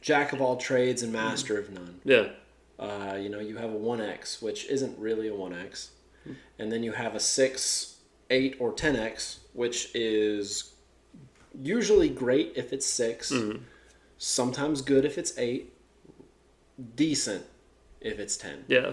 jack of all trades and master of none. Yeah. You have a 1X, which isn't really a 1X. And then you have a 6, 8, or 10X, which is usually great if it's 6, sometimes good if it's 8, decent if it's 10. Yeah.